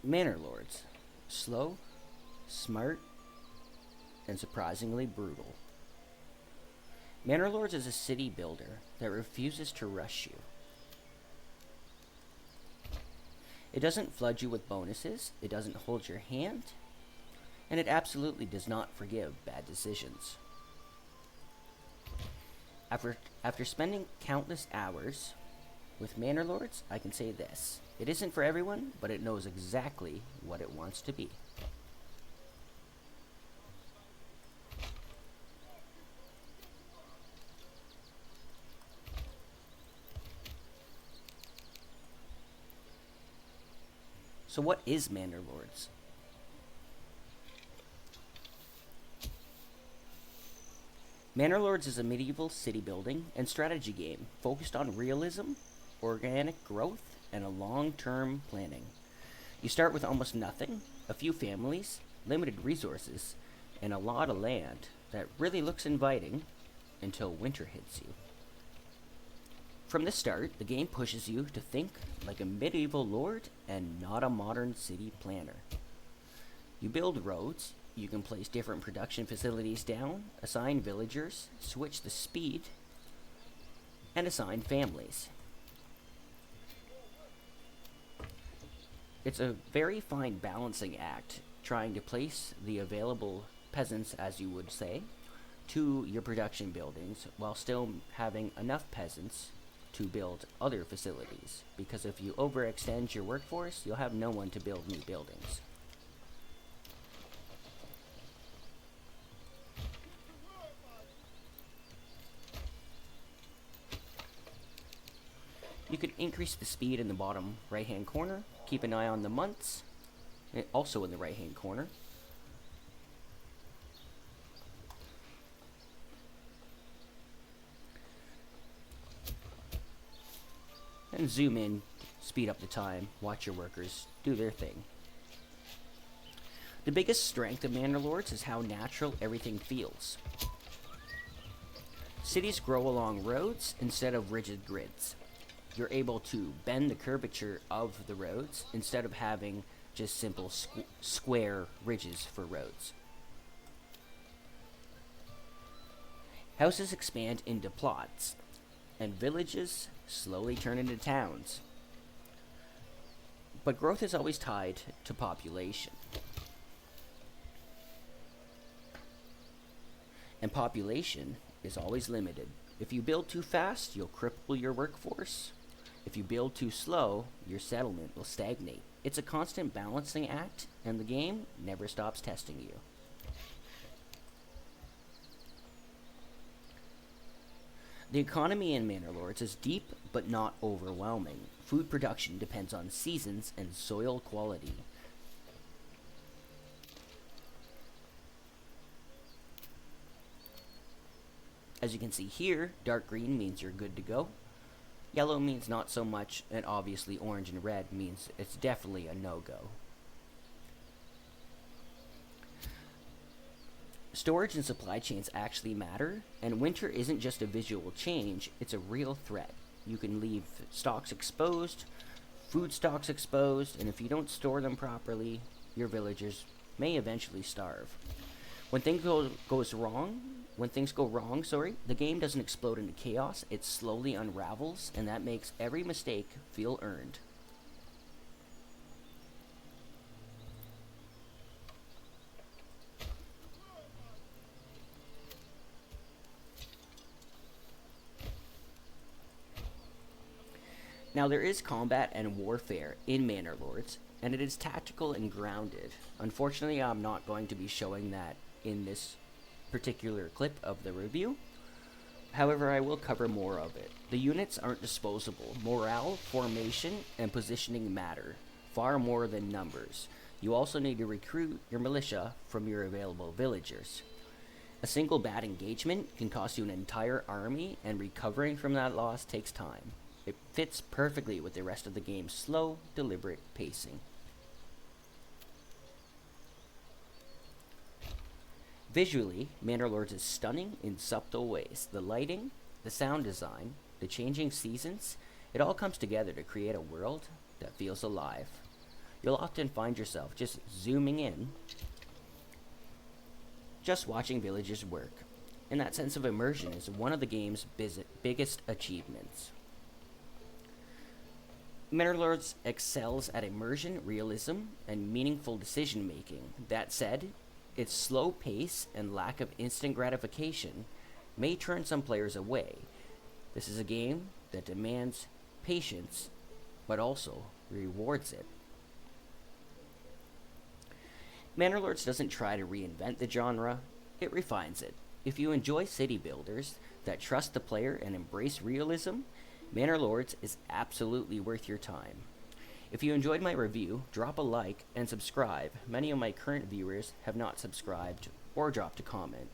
ManorLords. Slow, smart, and surprisingly brutal. ManorLords is a city builder that refuses to rush you. It doesn't flood you with bonuses, it doesn't hold your hand, and it absolutely does not forgive bad decisions. After spending countless hours with ManorLords, I can say this. It isn't for everyone, but it knows exactly what it wants to be. So what is ManorLords? ManorLords is a medieval city building and strategy game focused on realism, organic growth, and a long-term planning. You start with almost nothing, a few families, limited resources, and a lot of land that really looks inviting until winter hits you. From the start, the game pushes you to think like a medieval lord and not a modern city planner. You build roads, you can place different production facilities down, assign villagers, switch the speed, and assign families. It's a very fine balancing act, trying to place the available peasants, as you would say, to your production buildings while still having enough peasants to build other facilities. Because if you overextend your workforce, you'll have no one to build new buildings. You can increase the speed in the bottom right hand corner, keep an eye on the months, also in the right hand corner. And zoom in, speed up the time, watch your workers do their thing. The biggest strength of ManorLords is how natural everything feels. Cities grow along roads instead of rigid grids. You're able to bend the curvature of the roads instead of having just simple square ridges for roads. Houses expand into plots, and villages slowly turn into towns. But growth is always tied to population. And population is always limited. If you build too fast, you'll cripple your workforce. If you build too slow, your settlement will stagnate. It's a constant balancing act, and the game never stops testing you. The economy in ManorLords is deep but not overwhelming. Food production depends on seasons and soil quality. As you can see here, dark green means you're good to go. Yellow means not so much, and obviously orange and red means it's definitely a no-go. Storage and supply chains actually matter, and winter isn't just a visual change, it's a real threat. You can leave stocks exposed, food stocks exposed, and if you don't store them properly, your villagers may eventually starve. When things go wrong, the game doesn't explode into chaos, it slowly unravels, and that makes every mistake feel earned. Now there is combat and warfare in ManorLords, and it is tactical and grounded. Unfortunately, I'm not going to be showing that in this particular clip of the review. However, I will cover more of it. The units aren't disposable. Morale, formation, and positioning matter, far more than numbers. You also need to recruit your militia from your available villagers. A single bad engagement can cost you an entire army, and recovering from that loss takes time. It fits perfectly with the rest of the game's slow, deliberate pacing. Visually, ManorLords is stunning in subtle ways. The lighting, the sound design, the changing seasons, it all comes together to create a world that feels alive. you'll often find yourself just zooming in, just watching villagers work. And that sense of immersion is one of the game's biggest achievements. ManorLords excels at immersion, realism, and meaningful decision making. That said, its slow pace and lack of instant gratification may turn some players away. This is a game that demands patience, but also rewards it. ManorLords doesn't try to reinvent the genre, it refines it. If you enjoy city builders that trust the player and embrace realism, ManorLords is absolutely worth your time. If you enjoyed my review, drop a like and subscribe. Many of my current viewers have not subscribed or dropped a comment.